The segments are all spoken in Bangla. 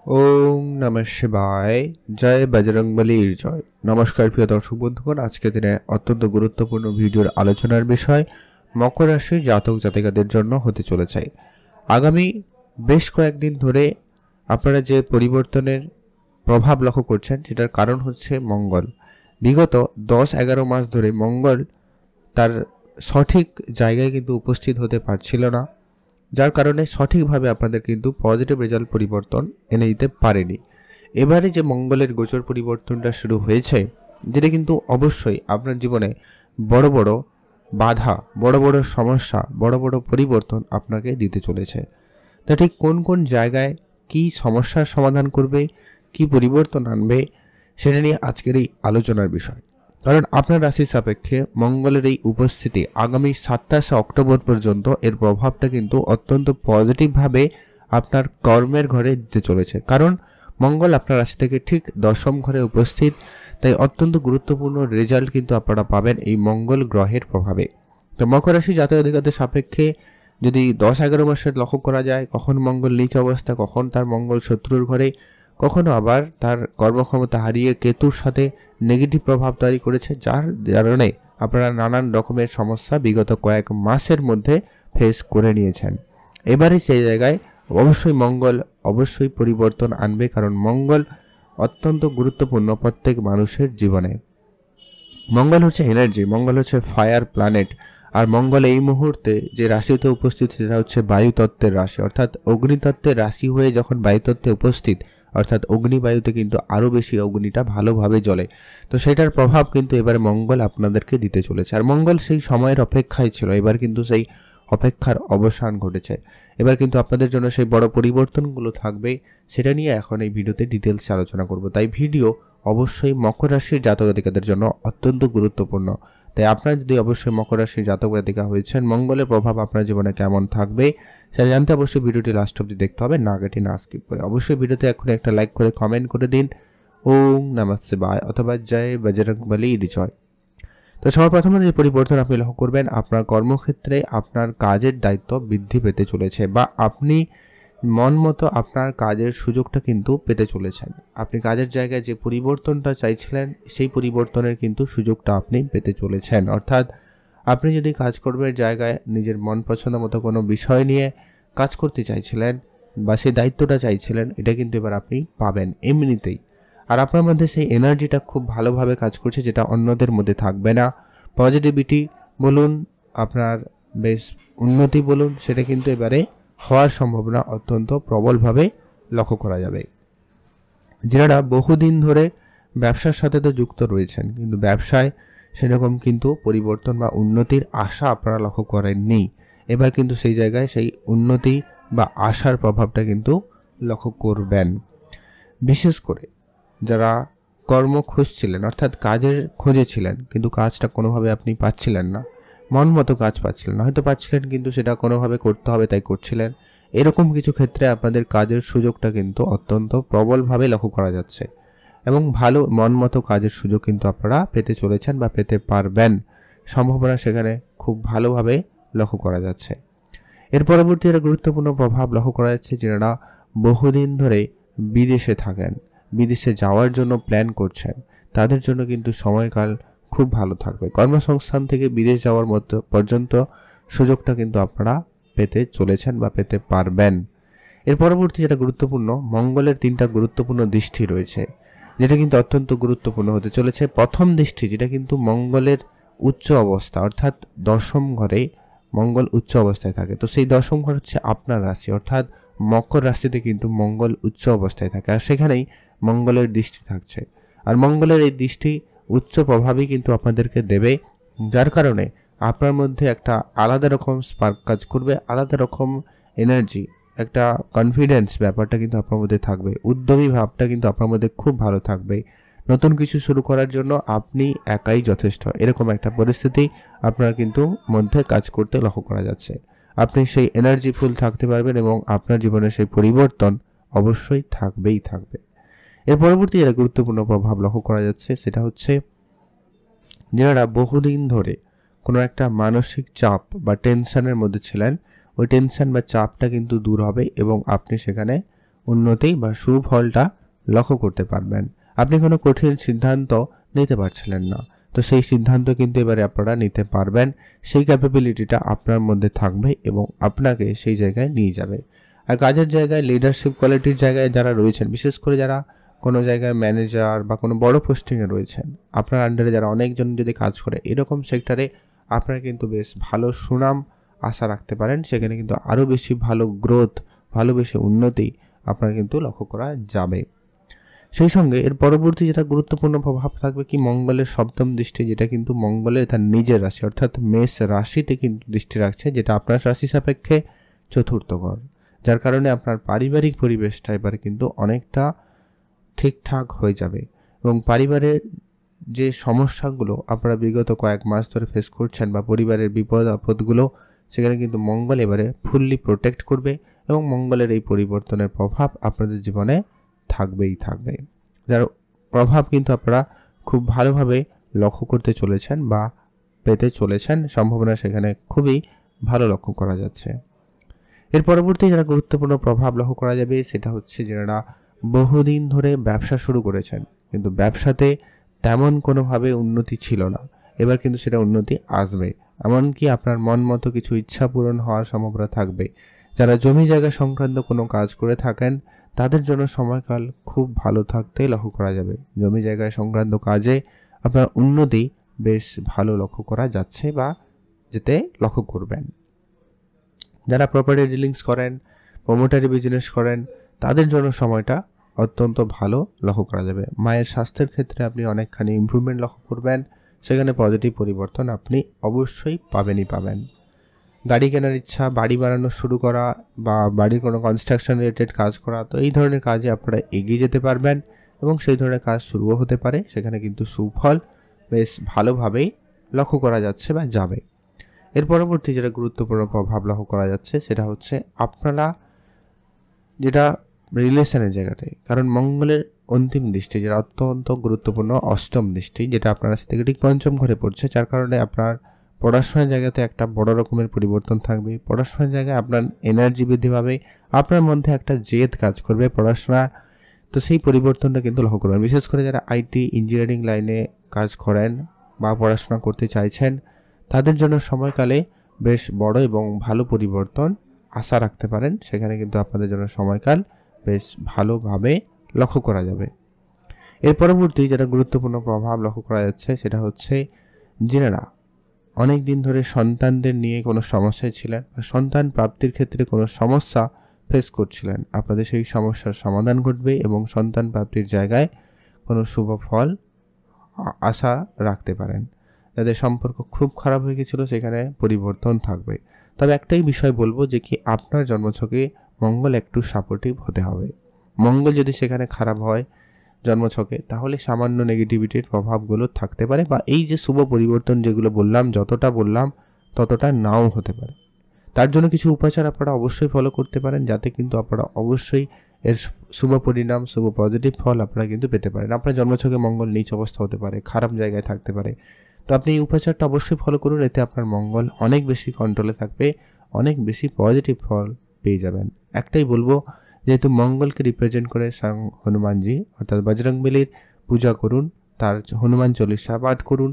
ওম নমঃ শিবায়। জয় বজরংবলীর জয়। নমস্কার প্রিয় দর্শক বন্ধুগণ, আজকে দিনে অত্যন্ত গুরুত্বপূর্ণ ভিডিওর আলোচনার বিষয় মকর রাশির জাতক জাতিকাদের জন্য হতে চলেছে। আগামী বেশ কয়েকদিন ধরে আপনারা যে পরিবর্তনের প্রভাব লক্ষ্য করছেন সেটার কারণ হচ্ছে মঙ্গল। বিগত 10-11 মাস ধরে মঙ্গল তার সঠিক জায়গায় কিন্তু উপস্থিত হতে পারছিল না, যার কারণে সঠিকভাবে আপনাদের কিন্তু পজিটিভ রেজাল্ট পরিবর্তন এনে দিতে পারেনি। এবারে যে মঙ্গলের গোচর পরিবর্তনটা শুরু হয়েছে, যেটা কিন্তু অবশ্যই আপনার জীবনে বড় বড় বাধা, বড় বড় সমস্যা, বড় বড় পরিবর্তন আপনাকে দিতে চলেছে। তা ঠিক কোন কোন জায়গায় কি সমস্যার সমাধান করবে, কি পরিবর্তন আনবে, সেটা নিয়ে আজকের এই আলোচনার বিষয়। কারণ আপনার রাশির সাপেক্ষে মঙ্গলের এই উপস্থিতি আগামী 27 অক্টোবর পর্যন্ত এর প্রভাবটা কিন্তু অত্যন্ত পজিটিভভাবে আপনার কর্মের ঘরে দিতে চলেছে। কারণ মঙ্গল আপনার রাশি থেকে ঠিক 10ম ঘরে উপস্থিত, তাই অত্যন্ত গুরুত্বপূর্ণ রেজাল্ট কিন্তু আপনারা পাবেন এই মঙ্গল গ্রহের প্রভাবে। তো মকর রাশি জাতক জাতিকাদের সাপেক্ষে যদি 10-11 মাসের লক্ষ্য করা যায়, কখন মঙ্গল নিচ অবস্থা, কখন তার মঙ্গল শত্রুর ঘরে, কখনো আবার তার কর্মক্ষমতা হারিয়ে কেতুর সাথে নেগেটিভ প্রভাব তৈরি করেছে, যার কারণে আপনারা নানান রকমের সমস্যা বিগত কয়েক মাসের মধ্যে ফেস করে নিয়েছেন। এবারে সেই জায়গায় অবশ্যই মঙ্গল অবশ্যই পরিবর্তন আনবে, কারণ মঙ্গল অত্যন্ত গুরুত্বপূর্ণ প্রত্যেক মানুষের জীবনে। মঙ্গল হচ্ছে এনার্জি, মঙ্গল হচ্ছে ফায়ার প্ল্যানেট। আর মঙ্গল এই মুহূর্তে যে রাশিতে উপস্থিত সেটা হচ্ছে বায়ুতত্ত্বের রাশি, অর্থাৎ অগ্নিতত্ত্বের রাশি হয়ে যখন বায়ুতত্ত্বে উপস্থিত, অর্থাৎ অগ্নিবায়ুতে কিন্তু আরও বেশি অগ্নিটা ভালোভাবে জ্বলে। তো সেটার প্রভাব কিন্তু এবারে মঙ্গল আপনাদেরকে দিতে চলেছে। আর মঙ্গল সেই সময়ের অপেক্ষায় ছিল, এবার কিন্তু সেই অপেক্ষার অবসান ঘটেছে। এবার কিন্তু আপনাদের জন্য সেই বড় পরিবর্তনগুলো থাকবে, সেটা নিয়ে এখন এই ভিডিওতে ডিটেলসে আলোচনা করব। তাই ভিডিও অবশ্যই মকর রাশির জাতক জাতিকাদের জন্য অত্যন্ত গুরুত্বপূর্ণ। তাই আপনারা যদি অবশ্যই মকর রাশির জাতক জাতিকা হয়েছেন, মঙ্গলের প্রভাব আপনার জীবনে কেমন থাকবে সেটা জানতে অবশ্যই ভিডিওটি লাস্ট অবধি দেখতে হবে, না কেটে না স্কিপ করে। অবশ্যই ভিডিওতে এখন একটা লাইক করে কমেন্ট করে দিন ওম নমঃ শিবায় অথবা জয় বজরংবলীর জয়। তো সবার প্রথমে যে পরিবর্তন আপনি লক্ষ্য করবেন, আপনার কর্মক্ষেত্রে আপনার কাজের দায়িত্ব বৃদ্ধি পেতে চলেছে, বা আপনি মন মতো আপনার কাজের সুযোগটা কিন্তু পেতে চলেছেন। আপনি কাজের জায়গায় যে পরিবর্তনটা চাইছিলেন সেই পরিবর্তনের কিন্তু সুযোগটা আপনি পেতে চলেছেন। অর্থাৎ আপনি যদি কাজকর্মের জায়গায় নিজের মন পছন্দ মতো কোনো বিষয় নিয়ে কাজ করতে চাইছিলেন বা সেই দায়িত্বটা চাইছিলেন, এটা কিন্তু এবার আপনি পাবেন এমনিতেই। আর আপনার মধ্যে সেই এনার্জিটা খুব ভালোভাবে কাজ করছে, যেটা অন্যদের মধ্যে থাকবে না। পজিটিভিটি বলুন, আপনার বেশ উন্নতি বলুন, সেটা কিন্তু এবারে হওয়ার সম্ভাবনা অত্যন্ত প্রবলভাবে লক্ষ্য করা যাবে। যারা বহুদিন ধরে ব্যবসার সাথে তো যুক্ত রয়েছেন, কিন্তু ব্যবসায় সেরকম কিন্তু পরিবর্তন বা উন্নতির আশা আপনারা লক্ষ্য করেননি, এবার কিন্তু সেই জায়গায় সেই উন্নতি বা আশার প্রভাবটা কিন্তু লক্ষ্য করবেন। বিশেষ করে যারা কর্ম খুঁজছিলেন, অর্থাৎ কাজের খোঁজে ছিলেন, কিন্তু কাজটা কোনোভাবে আপনি পাচ্ছিলেন না, মন মতো কাজ পাচ্ছিলেন না, হয়তো পাচ্ছিলেন কিন্তু সেটা কোনোভাবে করতে হবে তাই করছিলেন, এরকম কিছু ক্ষেত্রে আপনাদের কাজের সুযোগটা কিন্তু অত্যন্ত প্রবলভাবে লক্ষ্য করা যাচ্ছে এবং ভালো মন মতো কাজের সুযোগ কিন্তু আপনারা পেতে চলেছেন বা পেতে পারবেন। সম্ভাবনা সেখানে খুব ভালোভাবে লক্ষ্য করা যাচ্ছে। এর পরবর্তী একটা গুরুত্বপূর্ণ প্রভাব লক্ষ্য করা যাচ্ছে, যারা বহুদিন ধরে বিদেশে থাকেন, বিদেশে যাওয়ার জন্য প্ল্যান করছেন, তাদের জন্য কিন্তু সময়কাল খুব ভালো থাকবে। কর্মসংস্থান থেকে বিদেশ যাওয়ার মতো পর্যন্ত সুযোগটা কিন্তু আপনারা পেতে চলেছেন বা পেতে পারবেন। এর পরবর্তী যেটা গুরুত্বপূর্ণ, মঙ্গলের 3টা গুরুত্বপূর্ণ দৃষ্টি রয়েছে, যেটা কিন্তু অত্যন্ত গুরুত্বপূর্ণ হতে চলেছে। প্রথম দৃষ্টি যেটা কিন্তু মঙ্গলের উচ্চ অবস্থা, অর্থাৎ 10ম ঘরে মঙ্গল উচ্চ অবস্থায় থাকে। তো সেই 10ম ঘর হচ্ছে আপনার রাশি, অর্থাৎ মকর রাশিতে কিন্তু মঙ্গল উচ্চ অবস্থায় থাকে, আর সেখানেই মঙ্গলের দৃষ্টি থাকছে। আর মঙ্গলের এই দৃষ্টি উচ্চ প্রভাবই কিন্তু আপনাদেরকে দেবে, যার কারণে আপনার মধ্যে একটা আলাদা রকম স্পার্ক কাজ করবে, আলাদা রকম এনার্জি, একটা কনফিডেন্স ব্যাপারটা কিন্তু আপনার মধ্যে থাকবে, উদ্যমী ভাবটা কিন্তু আপনার মধ্যে খুব ভালো থাকবে। নতুন কিছু শুরু করার জন্য আপনি একাই যথেষ্ট, এরকম একটা পরিস্থিতি আপনার কিন্তু মধ্যে কাজ করতে লক্ষ্য করা যাচ্ছে। আপনি সেই এনার্জিফুল থাকতে পারবেন এবং আপনার জীবনে সেই পরিবর্তন অবশ্যই থাকবেই থাকবে। এর পরবর্তী একটা গুরুত্বপূর্ণ প্রভাব লক্ষ্য করা যাচ্ছে, সেটা হচ্ছে যারা বহুদিন ধরে কোনো একটা মানসিক চাপ বা টেনশনের মধ্যে ছিলেন, ওই টেনশন বা চাপটা কিন্তু দূর হবে এবং আপনি সেখানে উন্নতি বা সুফলটা লক্ষ্য করতে পারবেন। আপনি কোনো কঠিন সিদ্ধান্ত নিতে পারছিলেন না, তো সেই সিদ্ধান্ত কিন্তু এবারে আপনারা নিতে পারবেন। সেই ক্যাপাবিলিটিটা আপনার মধ্যে থাকবে এবং আপনাকে সেই জায়গায় নিয়ে যাবে। আর কাজের জায়গায় লিডারশিপ কোয়ালিটির জায়গায় যারা রয়েছেন, বিশেষ করে যারা কোনো জায়গায় ম্যানেজার বা কোনো বড় পোস্টিংয়ে রয়েছেন, আপনার আন্ডারে যারা অনেকজন যদি কাজ করে, এরকম সেক্টরে আপনারা কিন্তু বেশ ভালো সুনাম আশা রাখতে পারেন। সেখানে কিন্তু আরও বেশি ভালো গ্রোথ, ভালো বেশি উন্নতি আপনার কিন্তু লক্ষ্য করা যাবে। সেই সঙ্গে এর পরবর্তী যেটা গুরুত্বপূর্ণ প্রভাব থাকবে কি, মঙ্গলের সপ্তম দৃষ্টি, যেটা কিন্তু মঙ্গলের তার নিজের রাশি অর্থাৎ মেষ রাশিতে কিন্তু দৃষ্টি রাখছে, যেটা আপনার রাশি সাপেক্ষে চতুর্থ ঘর, যার কারণে আপনার পারিবারিক পরিবেশটা এবারে কিন্তু অনেকটা ঠিকঠাক হয়ে যাবে। এবং পরিবারের যে সমস্যাগুলো আপনারা বিগত কয়েক মাস ধরে ফেস করছেন বা পরিবারের বিপদ আপদগুলো, সেখানে কিন্তু মঙ্গল এবারে ফুললি প্রোটেক্ট করবে এবং মঙ্গলের এই পরিবর্তনের প্রভাব আপনাদের জীবনে থাকবেই থাকবে, যার প্রভাব কিন্তু আপনারা খুব ভালোভাবে লক্ষ্য করতে চলেছেন বা পেতে চলেছেন। সম্ভাবনা সেখানে খুবই ভালো লক্ষ্য করা যাচ্ছে। এর পরবর্তী যারা গুরুত্বপূর্ণ প্রভাব লক্ষ্য করা যাবে সেটা হচ্ছে যারা বহুদিন ধরে ব্যবসা শুরু করেছেন কিন্তু ব্যবসাতে তেমন কোনোভাবে উন্নতি ছিল না, এবার কিন্তু সেটা উন্নতি আসবে। এমনকি আপনার মন মতো কিছু ইচ্ছা পূরণ হওয়ার সম্ভাবনা থাকবে। যারা জমি জায়গা সংক্রান্ত কোনো কাজ করে থাকেন তাদের জন্য সময়কাল খুব ভালো থাকতে লক্ষ্য করা যাবে। জমি জায়গায় সংক্রান্ত কাজে আপনার উন্নতি বেশ ভালো লক্ষ্য করা যাচ্ছে বা যেতে লক্ষ্য করবেন। যারা প্রপার্টি ডিলিংস করেন, প্রমোটারি বিজনেস করেন, তাদের জন্য সময়টা অত্যন্ত ভালো লক্ষ্য করা যাবে। মায়ের স্বাস্থ্যের ক্ষেত্রে আপনি অনেকখানি ইমপ্রুভমেন্ট লক্ষ্য করবেন, সেখানে পজিটিভ পরিবর্তন আপনি অবশ্যই পাবেন। গাড়ি কেনার ইচ্ছা, বাড়ি বানানো শুরু করা বা বাড়ির কোনো কনস্ট্রাকশন রিলেটেড কাজ করা, তো এই ধরনের কাজে আপনারা এগিয়ে যেতে পারবেন এবং সেই ধরনের কাজ শুরুও হতে পারে। সেখানে কিন্তু সুফল বেশ ভালোভাবেই লক্ষ্য করা যাচ্ছে বা যাবে। এর পরবর্তী যেটা গুরুত্বপূর্ণ প্রভাব লক্ষ্য করা যাচ্ছে সেটা হচ্ছে আপনারা যেটা রিলেশনের জায়গাটায়, কারণ মঙ্গলের অন্তিম দৃষ্টি যেটা অত্যন্ত গুরুত্বপূর্ণ অষ্টম দৃষ্টি, যেটা আপনার রাশি থেকে ঠিক পঞ্চম ঘরে পড়ছে, যার কারণে আপনার পড়াশোনার জায়গাতে একটা বড় রকমের পরিবর্তন থাকবে। পড়াশোনার জায়গায় আপনার এনার্জি বৃদ্ধি পাবে, আপনার মধ্যে একটা জেদ কাজ করবে পড়াশোনা, তো সেই পরিবর্তনটা কিন্তু লক্ষ্য করবেন। বিশেষ করে যারা আইটি ইঞ্জিনিয়ারিং লাইনে কাজ করেন বা পড়াশোনা করতে চাইছেন, তাদের জন্য সময়কালে বেশ বড় এবং ভালো পরিবর্তন আশা রাখতে পারেন। সেখানে কিন্তু আপনাদের জন্য সময়কাল বেশ ভালোভাবে লক্ষ্য করা যাবে। এর পরবর্তী যেটা গুরুত্বপূর্ণ প্রভাব লক্ষ্য করা যাচ্ছে সেটা হচ্ছে যারা অনেক দিন ধরে সন্তানদের নিয়ে কোনো সমস্যায় ছিলেন বা সন্তান প্রাপ্তির ক্ষেত্রে কোনো সমস্যা ফেস করছিলেন, আপনাদের সেই সমস্যার সমাধান ঘটবে এবং সন্তান প্রাপ্তির জায়গায় কোনো শুভ ফল আশা রাখতে পারেন। যাদের সম্পর্ক খুব খারাপ হয়ে গেছিলো সেখানে পরিবর্তন থাকবে। তবে একটাই বিষয় বলবো যে কি আপনার জন্মছকে মঙ্গল একটু সাপোর্টিভ হতে হবে। মঙ্গল যদি সেখানে খারাপ হয় জন্মছকে, তাহলে সামান্য নেগেটিভিটির প্রভাবগুলো থাকতে পারে বা এই যে শুভ পরিবর্তন যেগুলো বললাম, যতটা বললাম ততটা নাও হতে পারে। তার জন্য কিছু উপাচার আপনারা অবশ্যই ফলো করতে পারেন, যাতে কিন্তু আপনারা অবশ্যই এর শুভ পরিণাম, শুভ পজিটিভ ফল আপনারা কিন্তু পেতে পারেন। আপনার জন্মছকে মঙ্গল নীচ অবস্থা হতে পারে, খারাপ জায়গায় থাকতে পারে, তো আপনি এই উপাচারটা অবশ্যই ফলো করুন। এতে আপনার মঙ্গল অনেক বেশি কন্ট্রোলে থাকবে, অনেক বেশি পজিটিভ ফল পেয়ে যাবেন। একটাই বলবো, যেহেতু মঙ্গলকে রিপ্রেজেন্ট করে স্বয়ং হনুমানজি অর্থাৎ বজরংবলীর পূজা করুন, তার হনুমান চল্লিশা পাঠ করুন,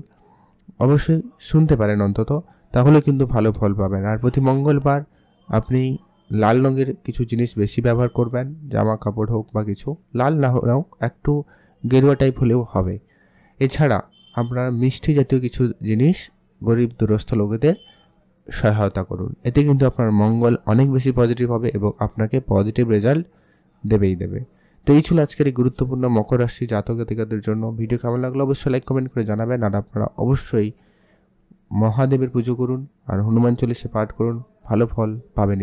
অবশ্যই শুনতে পারেন অন্তত, তাহলে কিন্তু ভালো ফল পাবেন। আর প্রতি মঙ্গলবার আপনি লাল রঙের কিছু জিনিস বেশি ব্যবহার করবেন, জামা কাপড় হোক বা কিছু, লাল না হলেও একটু গেরুয়া টাইপ হলেও হবে। এছাড়া আপনার মিষ্টি জাতীয় কিছু জিনিস গরিব দুরস্থ লোকেদের সহায়তা করুন, এতে কিন্তু আপনার মঙ্গল অনেক বেশি পজিটিভ হবে এবং আপনাকে পজিটিভ রেজাল্ট দেবে। তো এই ছিল আজকের এই গুরুত্বপূর্ণ মকর রাশি জাতক জাতিকাদের জন্য। ভিডিও কেমন লাগলো অবশ্যই লাইক কমেন্ট করে জানাবেন। আর আপনারা অবশ্যই মহাদেবের পুজো করুন আর হনুমান চল্লিশা পাঠ করুন, ভালো ফল পাবেন।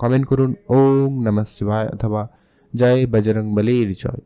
কমেন্ট করুন ওম নমঃ শিবায় অথবা জয় বজরংবলীর জয়।